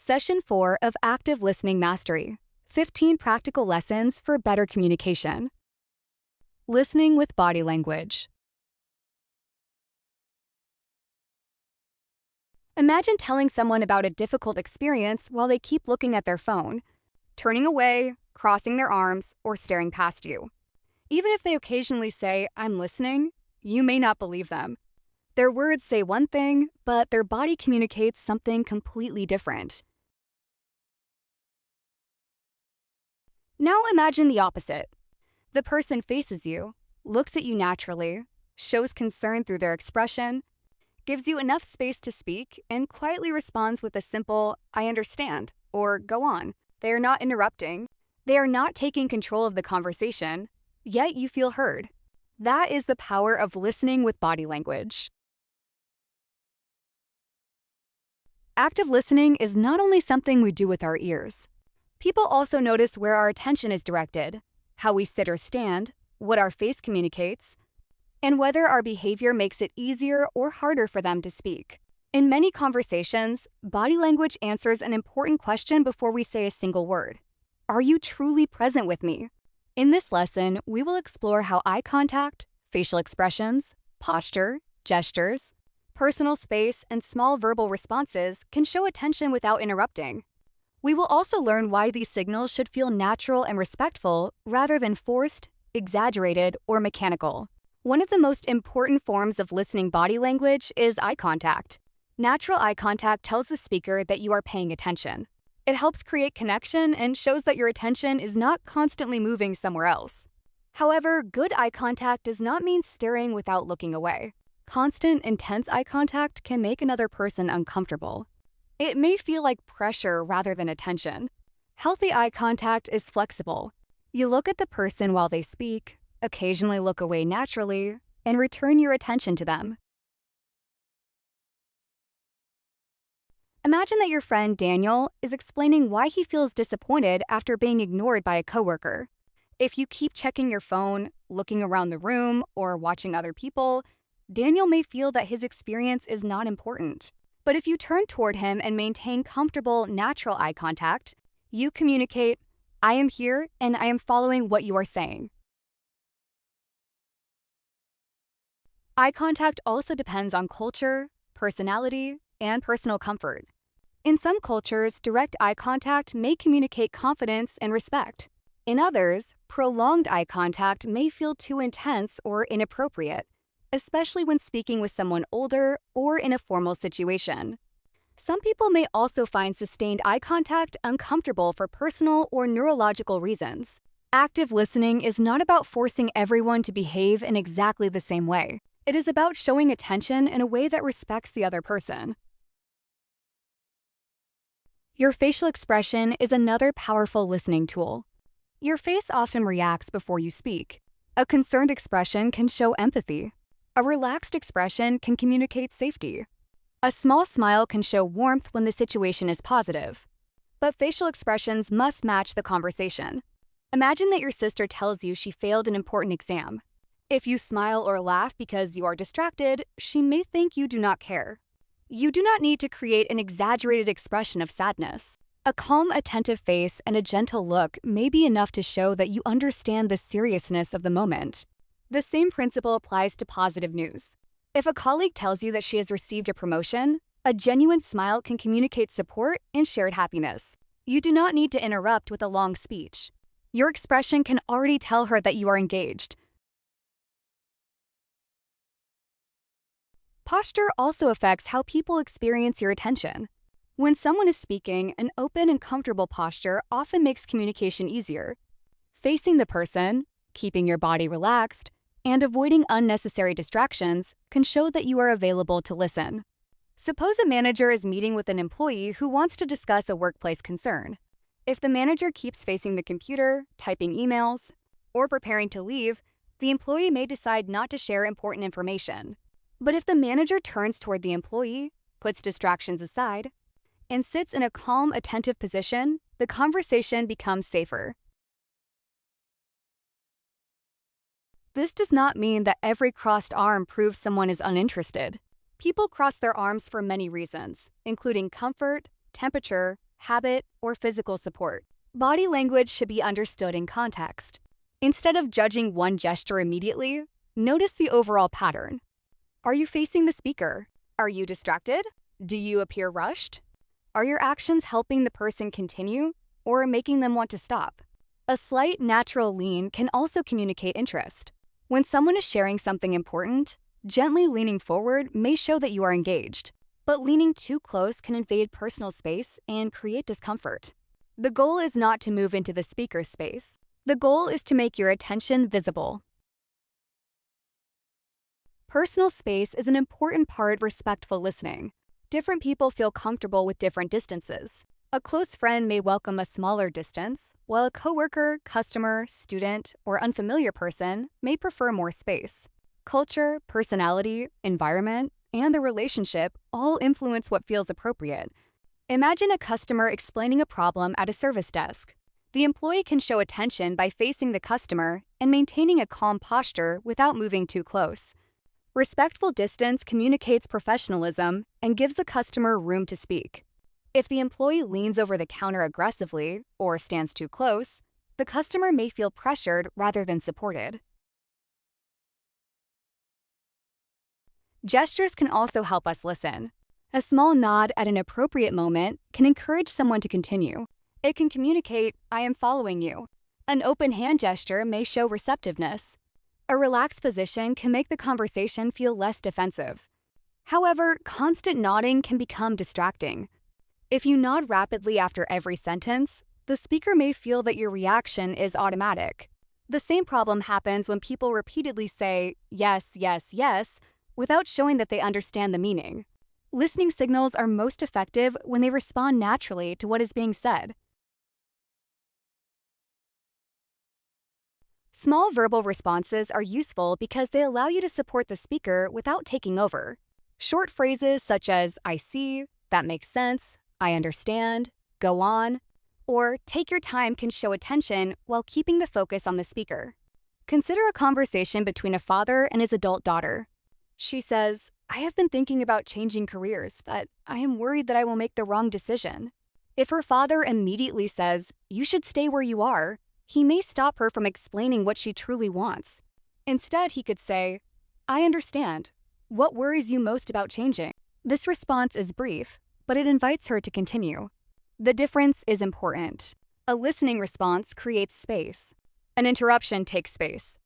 Session 4 of Active Listening Mastery, 15 Practical Lessons for Better Communication. Listening with Body Language. Imagine telling someone about a difficult experience while they keep looking at their phone, turning away, crossing their arms, or staring past you. Even if they occasionally say, "I'm listening," you may not believe them. Their words say one thing, but their body communicates something completely different. Now imagine the opposite. The person faces you, looks at you naturally, shows concern through their expression, gives you enough space to speak, and quietly responds with a simple, "I understand," or "Go on." They are not interrupting. They are not taking control of the conversation, yet you feel heard. That is the power of listening with body language. Active listening is not only something we do with our ears. People also notice where our attention is directed, how we sit or stand, what our face communicates, and whether our behavior makes it easier or harder for them to speak. In many conversations, body language answers an important question before we say a single word. Are you truly present with me? In this lesson, we will explore how eye contact, facial expressions, posture, gestures, personal space, and small verbal responses can show attention without interrupting. We will also learn why these signals should feel natural and respectful rather than forced, exaggerated, or mechanical. One of the most important forms of listening body language is eye contact. Natural eye contact tells the speaker that you are paying attention. It helps create connection and shows that your attention is not constantly moving somewhere else. However, good eye contact does not mean staring without looking away. Constant, intense eye contact can make another person uncomfortable. It may feel like pressure rather than attention. Healthy eye contact is flexible. You look at the person while they speak, occasionally look away naturally, and return your attention to them. Imagine that your friend Daniel is explaining why he feels disappointed after being ignored by a coworker. If you keep checking your phone, looking around the room, or watching other people, Daniel may feel that his experience is not important. But if you turn toward him and maintain comfortable, natural eye contact, you communicate, "I am here and I am following what you are saying." Eye contact also depends on culture, personality, and personal comfort. In some cultures, direct eye contact may communicate confidence and respect. In others, prolonged eye contact may feel too intense or inappropriate, especially when speaking with someone older or in a formal situation. Some people may also find sustained eye contact uncomfortable for personal or neurological reasons. Active listening is not about forcing everyone to behave in exactly the same way. It is about showing attention in a way that respects the other person. Your facial expression is another powerful listening tool. Your face often reacts before you speak. A concerned expression can show empathy. A relaxed expression can communicate safety. A small smile can show warmth when the situation is positive. But facial expressions must match the conversation. Imagine that your sister tells you she failed an important exam. If you smile or laugh because you are distracted, she may think you do not care. You do not need to create an exaggerated expression of sadness. A calm, attentive face and a gentle look may be enough to show that you understand the seriousness of the moment. The same principle applies to positive news. If a colleague tells you that she has received a promotion, a genuine smile can communicate support and shared happiness. You do not need to interrupt with a long speech. Your expression can already tell her that you are engaged. Posture also affects how people experience your attention. When someone is speaking, an open and comfortable posture often makes communication easier. Facing the person, keeping your body relaxed, and avoiding unnecessary distractions can show that you are available to listen. Suppose a manager is meeting with an employee who wants to discuss a workplace concern. If the manager keeps facing the computer, typing emails, or preparing to leave, the employee may decide not to share important information. But if the manager turns toward the employee, puts distractions aside, and sits in a calm, attentive position, the conversation becomes safer. This does not mean that every crossed arm proves someone is uninterested. People cross their arms for many reasons, including comfort, temperature, habit, or physical support. Body language should be understood in context. Instead of judging one gesture immediately, notice the overall pattern. Are you facing the speaker? Are you distracted? Do you appear rushed? Are your actions helping the person continue or making them want to stop? A slight natural lean can also communicate interest. When someone is sharing something important, gently leaning forward may show that you are engaged, but leaning too close can invade personal space and create discomfort. The goal is not to move into the speaker's space. The goal is to make your attention visible. Personal space is an important part of respectful listening. Different people feel comfortable with different distances. A close friend may welcome a smaller distance, while a coworker, customer, student, or unfamiliar person may prefer more space. Culture, personality, environment, and the relationship all influence what feels appropriate. Imagine a customer explaining a problem at a service desk. The employee can show attention by facing the customer and maintaining a calm posture without moving too close. Respectful distance communicates professionalism and gives the customer room to speak. If the employee leans over the counter aggressively or stands too close, the customer may feel pressured rather than supported. Gestures can also help us listen. A small nod at an appropriate moment can encourage someone to continue. It can communicate, "I am following you." An open hand gesture may show receptiveness. A relaxed position can make the conversation feel less defensive. However, constant nodding can become distracting. If you nod rapidly after every sentence, the speaker may feel that your reaction is automatic. The same problem happens when people repeatedly say, "yes, yes, yes," without showing that they understand the meaning. Listening signals are most effective when they respond naturally to what is being said. Small verbal responses are useful because they allow you to support the speaker without taking over. Short phrases such as "I see," "that makes sense," "I understand," "go on," or "take your time" can show attention while keeping the focus on the speaker. Consider a conversation between a father and his adult daughter. She says, "I have been thinking about changing careers, but I am worried that I will make the wrong decision." If her father immediately says, "You should stay where you are," he may stop her from explaining what she truly wants. Instead, he could say, "I understand. What worries you most about changing?" This response is brief, but it invites her to continue. The difference is important. A listening response creates space. An interruption takes space.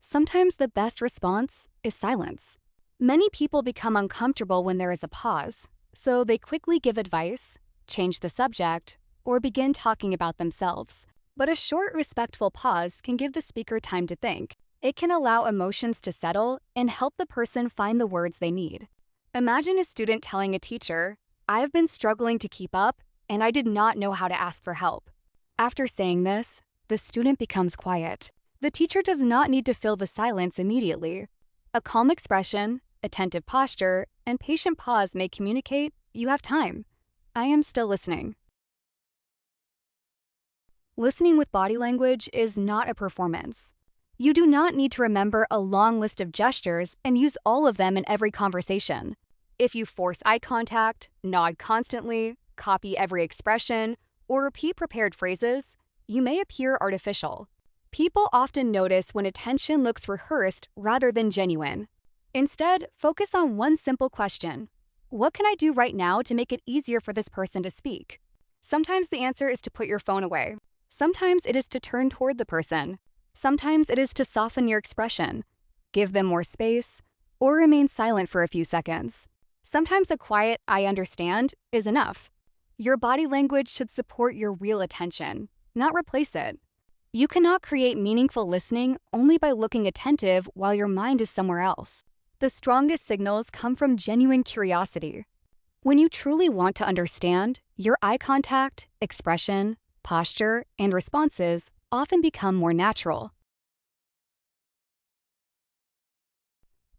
Sometimes the best response is silence. Many people become uncomfortable when there is a pause, so they quickly give advice, change the subject, or begin talking about themselves. But a short, respectful pause can give the speaker time to think. It can allow emotions to settle and help the person find the words they need. Imagine a student telling a teacher, "I've been struggling to keep up, and I did not know how to ask for help." After saying this, the student becomes quiet. The teacher does not need to fill the silence immediately. A calm expression, attentive posture, and patient pause may communicate, "You have time. I am still listening." Listening with body language is not a performance. You do not need to remember a long list of gestures and use all of them in every conversation. If you force eye contact, nod constantly, copy every expression, or repeat prepared phrases, you may appear artificial. People often notice when attention looks rehearsed rather than genuine. Instead, focus on one simple question. What can I do right now to make it easier for this person to speak? Sometimes the answer is to put your phone away. Sometimes it is to turn toward the person. Sometimes it is to soften your expression, give them more space, or remain silent for a few seconds. Sometimes a quiet "I understand" is enough. Your body language should support your real attention, not replace it. You cannot create meaningful listening only by looking attentive while your mind is somewhere else. The strongest signals come from genuine curiosity. When you truly want to understand, your eye contact, expression, posture, and responses often become more natural.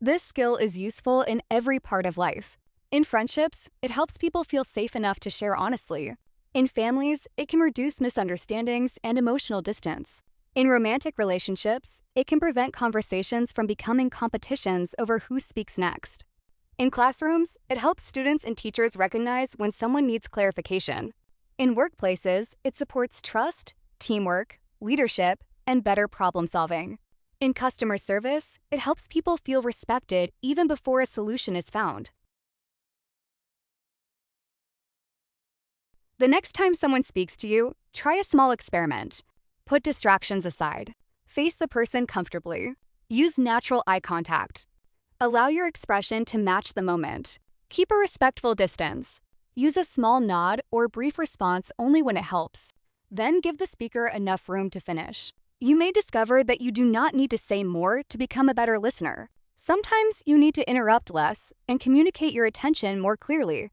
This skill is useful in every part of life. In friendships, it helps people feel safe enough to share honestly. In families, it can reduce misunderstandings and emotional distance. In romantic relationships, it can prevent conversations from becoming competitions over who speaks next. In classrooms, it helps students and teachers recognize when someone needs clarification. In workplaces, it supports trust, teamwork, leadership, and better problem solving. In customer service, it helps people feel respected even before a solution is found. The next time someone speaks to you, try a small experiment. Put distractions aside. Face the person comfortably. Use natural eye contact. Allow your expression to match the moment. Keep a respectful distance. Use a small nod or brief response only when it helps. Then give the speaker enough room to finish. You may discover that you do not need to say more to become a better listener. Sometimes you need to interrupt less and communicate your attention more clearly.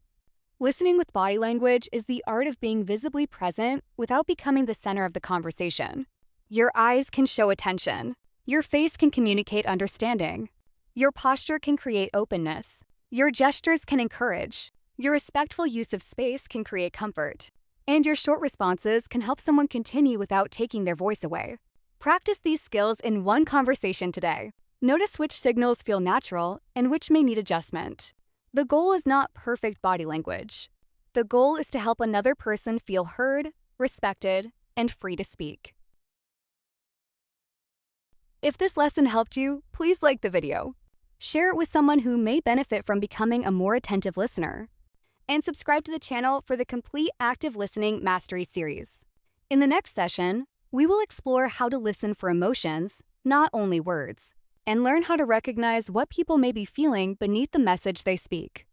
Listening with body language is the art of being visibly present without becoming the center of the conversation. Your eyes can show attention. Your face can communicate understanding. Your posture can create openness. Your gestures can encourage. Your respectful use of space can create comfort. And your short responses can help someone continue without taking their voice away. Practice these skills in one conversation today. Notice which signals feel natural and which may need adjustment. The goal is not perfect body language. The goal is to help another person feel heard, respected, and free to speak. If this lesson helped you, please like the video. Share it with someone who may benefit from becoming a more attentive listener. And subscribe to the channel for the complete Active Listening Mastery series. In the next session, we will explore how to listen for emotions, not only words, and learn how to recognize what people may be feeling beneath the message they speak.